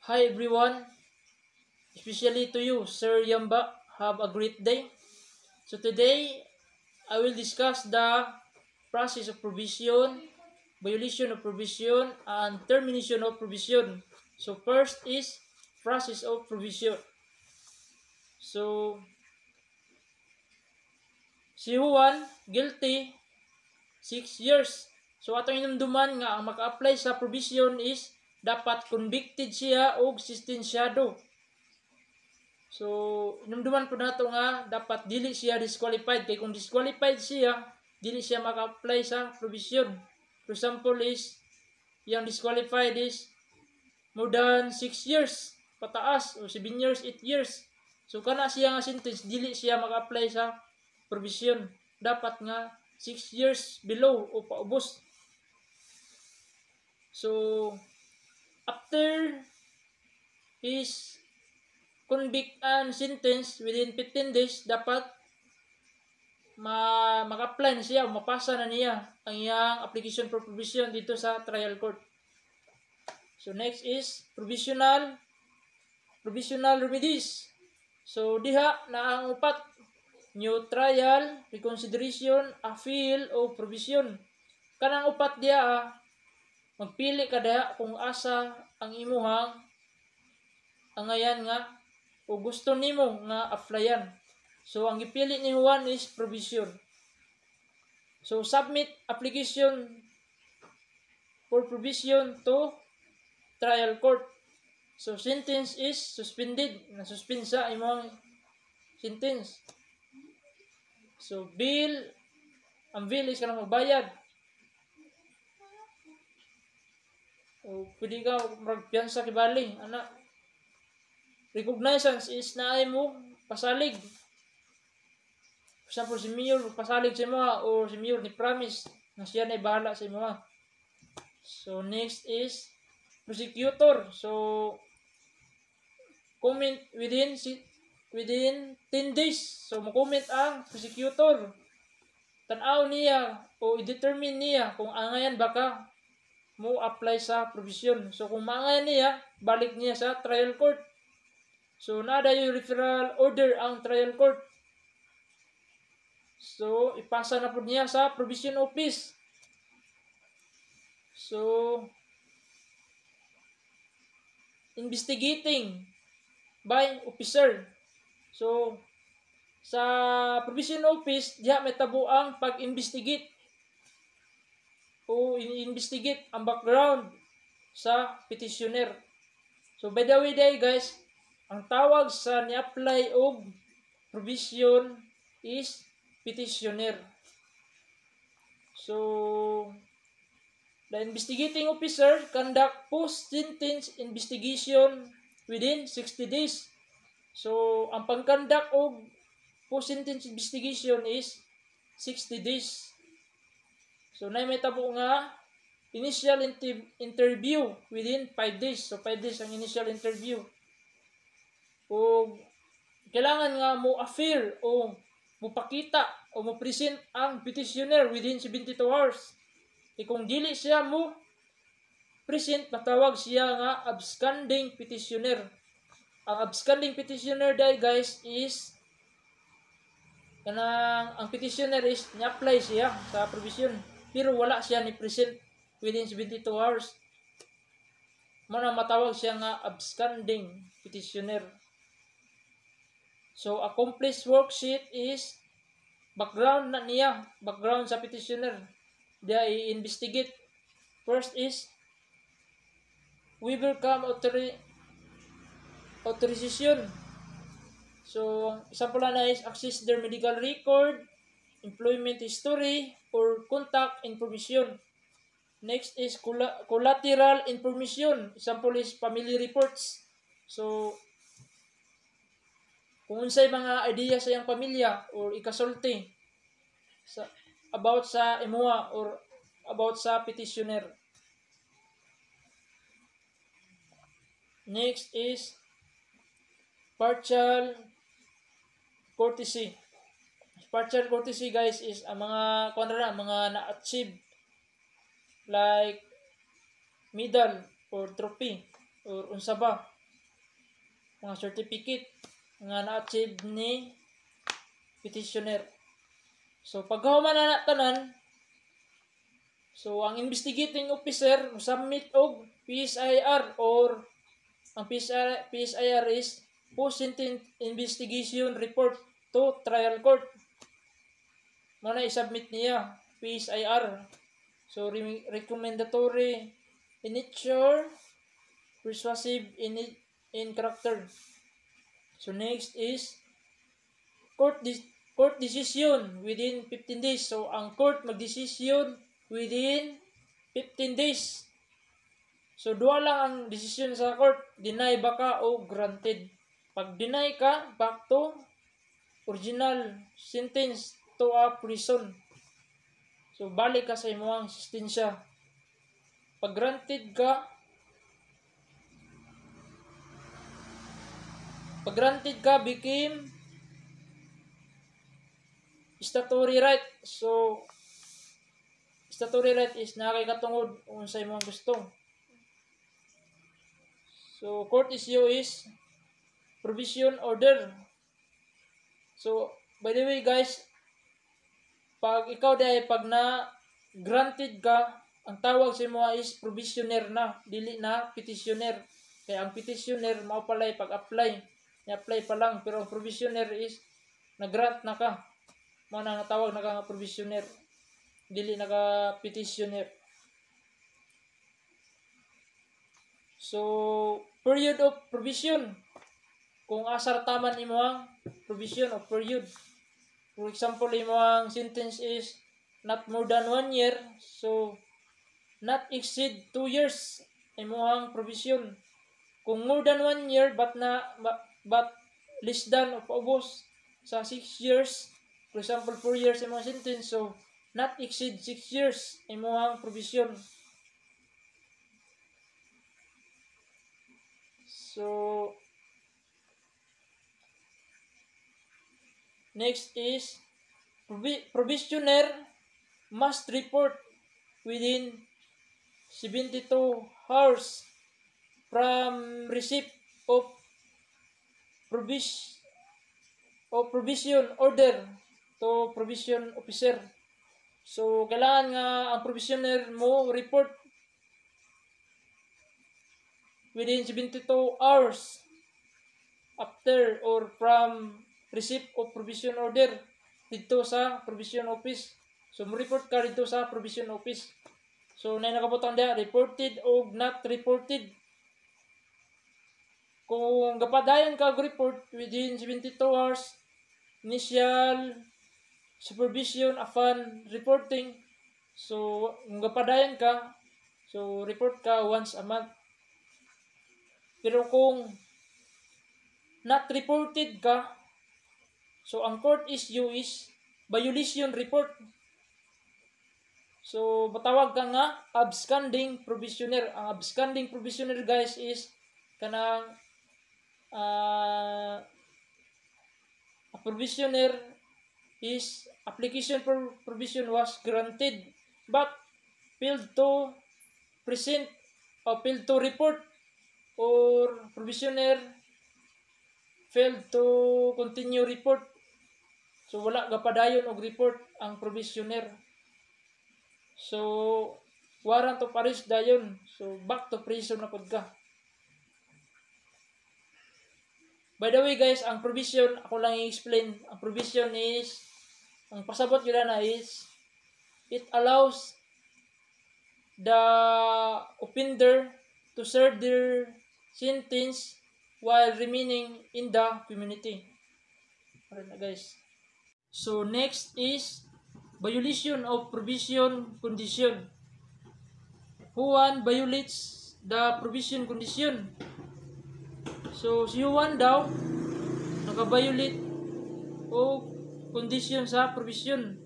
Hi everyone, especially to you, Sir Yamba. Have a great day. So today, I will discuss the process of provision, violation of provision, and termination of provision. So first is process of provision. So si Juan, guilty, 6 years. So atong inumduman nga ang maka-apply sa provision is dapat convicted siya o sentensyado. So, inumduman po nato nga dapat dili siya disqualified. Kay kung disqualified siya, dili siya maka-apply sa provision. For example is, yung disqualified is more than 6 years pataas o 7 years, 8 years. So, kana siya nga sentence, dili siya maka-apply sa provision. Dapat nga 6 years below o paubos. So, after is convict and sentence within 15 days, dapat maka-apply na siya, mapasa na niya ang iyang application for provision dito sa trial court. So next is provisional remedies. So diha na ang upat: new trial, reconsideration, appeal o provision. Kanang upat diha magpili ka diha kung asa ang imuhang angayan nga o gusto nimo nga applyan. So ang gipili ni Juan is provision. So submit application for provision to trial court. So sentence is suspended, nasuspensa imong sentence. So bill, ang bill is kanang magbayad. O pwede ka magpiyansa kibali, ana. Recognizance is naay mo pasalig. For example, si Mayor pasalig sa mga o si Mayor ni promise na siya na bahala sa mga. So next is prosecutor. So comment within 10 days. So mo-comment ang prosecutor. Tan-aw niya o i-determine niya kung angayan baka mo apply sa provision. So kung maangayan niya, balik niya sa trial court. So, nada yung referral order ang trial court. So, ipasa na po niya sa provision office. So, investigating by officer. So, sa provision office, diha may tabo ang pag-investigate o in-investigate ang background sa petitioner. So, by the way guys, ang tawag sa ni-apply og provision is petitioner. So, the investigating officer conduct post-sentence investigation within 60 days. So, ang pag-conduct og post-sentence investigation is 60 days. So, may tabo nga initial interview within 5 days. So, 5 days ang initial interview. O kailangan nga mo affair o mo pakita o mo present ang petitioner within 72 hours. Kung dili siya mo present, matawag siya nga absconding petitioner. Ang absconding petitioner dahil guys is kanang ang petitioner is ni-apply siya sa provision pero wala siya ni present within 72 hours. Mana matawag siya nga absconding petitioner. So, accomplished worksheet is background na niya, background sa petitioner. Dia i-investigate. First is waiver come authorization. So, example na is access their medical record, employment history, or contact information. Next is collateral information. Example is family reports. So, kung unsay mga idea sa iyang pamilya or ikasulti about sa imuha or about sa petitioner. Next is partial courtesy. Partial courtesy guys is ang mga mga na-achieve like medal or trophy or unsa ba mga certificate nga na-achieve ni petitioner. So paghuman na tanan, so ang investigating officer submit og PSIR, or ang PSIR is post-sentence investigation report to trial court. Muna i-submit niya PSIR. So recommendatory in nature, persuasive in character. So next is court decision within 15 days. So ang court magdesisyon within 15 days. So duha lang ang desisyon sa court, deny baka o granted. Pag deny ka, back to original sentence to a prison. So balik ka sa imong sistensya. Pag granted ka became statutory right. So statutory right is nakay katungod unsa imong gusto. So court issue is provision order. So by the way guys, pag ikaw pag na granted ka, ang tawag sa imo is provisioner na, dili na petitioner. Kaya ang petitioner mao palay pag-apply, i-apply pa lang, pero ang provisioner is na-grant na ka. Mao na tawag na ka nga provisioner, dili na ka petitioner. So period of provision, kung asar taman imo ang provision of period. For example, imo ang sentence is not more than 1 year, so not exceed 2 years imo ang provision. Kung more than 1 year but less than o paubos sa 6 years, for example 4 years imo ang sentence, so not exceed 6 years imo ang provision. So next is provisioner must report within 72 hours from receipt of provision order to provision officer. So kailangan nga ang provisioner mo report within 72 hours after or from receipt of provision order dito sa provision office. So mo report ka dito sa provision office. So na nakabutang dia reported o not reported. Kung gapadayon ka report within 72 hours initial supervision upon reporting, so kung gapadayon ka, so report ka once a month. Pero kung not reported ka, so ang court issue is violation report. So matawag ka nga absconding provisioner. Ang absconding provisioner guys is kanang a provisioner is application for provision was granted but failed to present or failed to report, or provisioner failed to continue report. So wala gapadayon og report ang provisioner. So warrant of arrest dayon. So back to prison na pud ka. By the way guys, ang provision ako lang i-explain. Ang provision is, ang pasabot yun na is, it allows the offender to serve their sentence while remaining in the community. Alright na guys. So next is violation of provision condition. Who one violates the provision condition? So si Juan daw naka-violate o condition sa provision.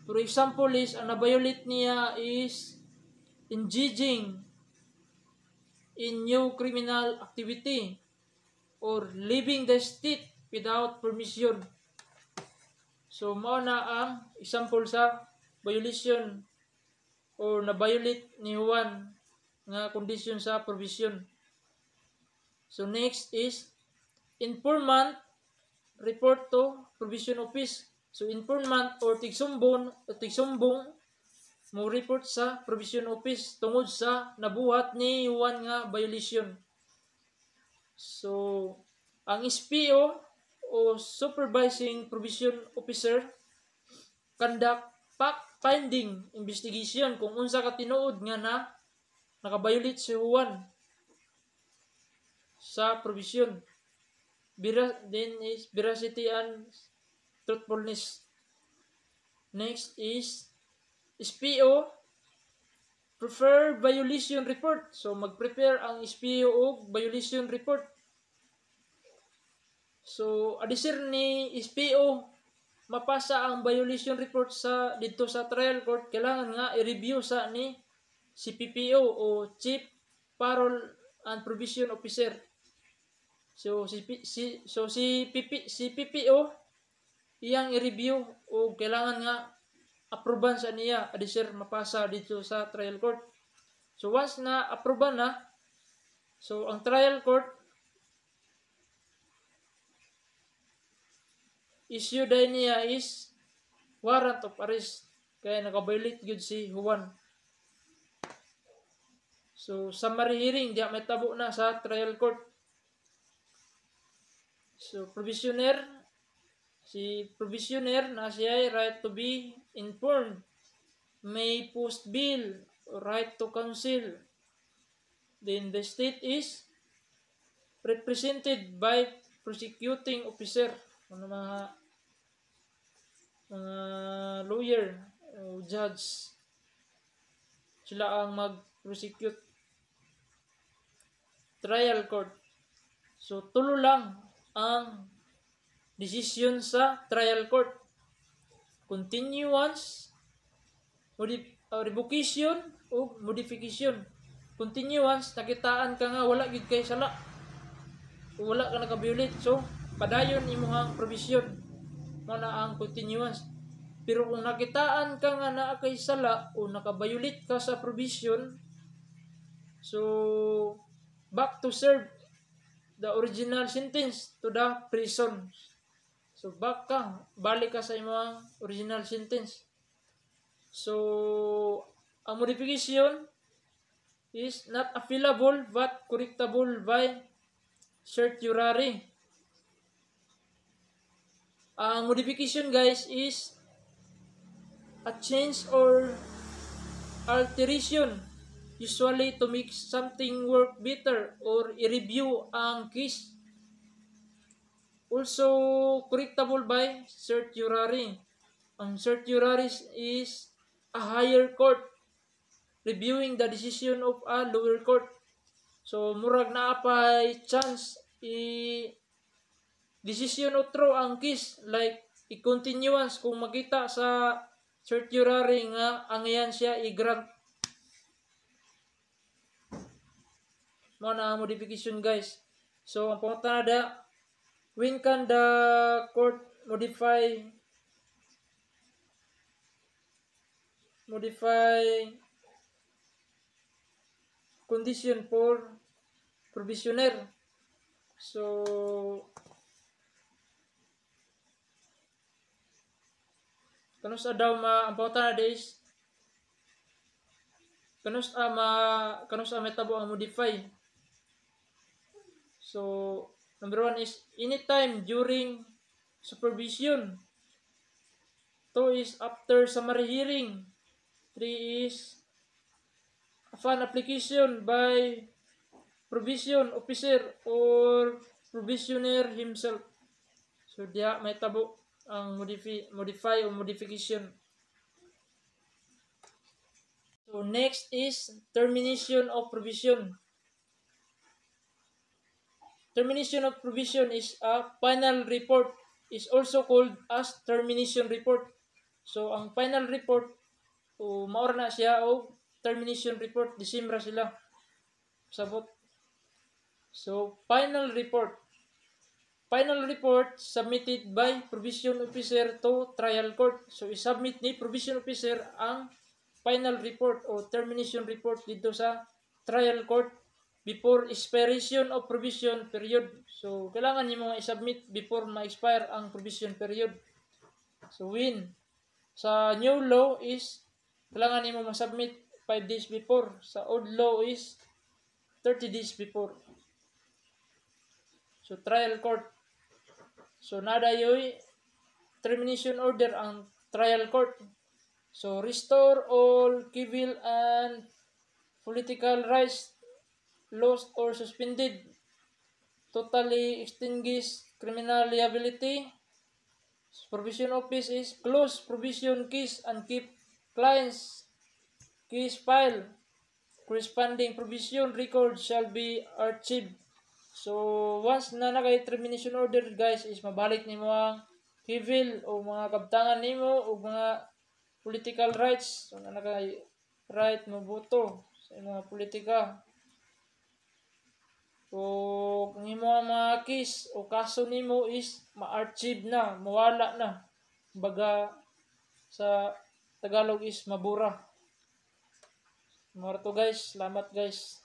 For example is ang na-violate niya is engaging in new criminal activity or leaving the state without permission. So mao na ang example sa violation or na-violate ni Juan nga condition sa provision. So next is informant report to probation office. So informant or tigsumbong mo report sa probation office tungod sa nabuhat ni Juan nga violation. So ang SPO o supervising probation officer conduct fact-finding investigation kung unsa ka tinuod nga nakabiolate si Juan sa probation. Then is veracity and truthfulness. Next is SPO prepare violation report. So mag-prepare ang SPO og violation report. So adisir ni SPO mapasa ang violation report sa dito sa trial court, kailangan nga i-review sa ni si PPO o Chief Parole and Probation Officer. So si PPO iyang i-review o kailangan nga aproban sa niya adisir mapasa dito sa trial court. So once na aproban na, so ang trial court issue day niya is warrant of arrest kaya nakabiolate gyud si Juan. So summary hearing diya may tabo na sa trial court. So si provisioner na siya right to be informed, may post bail, right to counsel. Then the state is represented by prosecuting officer, mga lawyer o judge. Sila ang mag-prosecute. Trial court. So tulo lang ang decision sa trial court. Continuance, revocation o modification. Continuance, nakitaan ka nga wala gid kay sala. Wala ka naka-violate. So padayon imong provision mo na ang continuance. Pero kung nakitaan ka nga naa kay sala o naka-violate ka sa provision, so back to serve the original sentence to the prison. So balik ka sa imong original sentence. So ang modification is not appealable but correctable by certiorari. Ang modification guys is a change or alteration, usually to make something work better or i-review ang case. Also correctable by certiorari. Ang certiorari is a higher court reviewing the decision of a lower court. So murag na apay chance decision otro ang case, like i-continuance kung makita sa certiorari nga angyan siya i-grant. Mo na ang modification guys. So ang pangutan na when can the court modify condition for provisioner. So kanus daw ang pauta na days kanus may tabo ang modify. So number 1 is anytime during supervision. 2 is after summary hearing. 3 is upon application by provision officer or provisioner himself. So diya may tabo ang modify o modification. So next is termination of provision. Termination of provision is a final report, is also called as termination report. So ang final report o maor na siya o termination report, December sila sabot. So final report submitted by provision officer to trial court. So i-submit ni provision officer ang final report o termination report dito sa trial court. before expiration of provision period. So kailangan nimo nga i-submit before ma-expire ang provision period. So when sa new law is kailangan nimo ma-submit 5 days before. Sa old law is 30 days before. So trial court. So nadayoy termination order ang trial court. So restore all civil and political rights lost or suspended, totally extinguish criminal liability. Provision office is close provision case and keep clients case file. Corresponding provision record shall be archived. So once na nakay termination order guys is mabalik nimo ang civil o mga kabtangan nimo o mga political rights. So na nakay right mo boto sa mga politika. So, kung imo ang mga case o kaso nimo is ma-archive na, mawala na. Baga sa Tagalog is mabura. Mga to guys, salamat guys.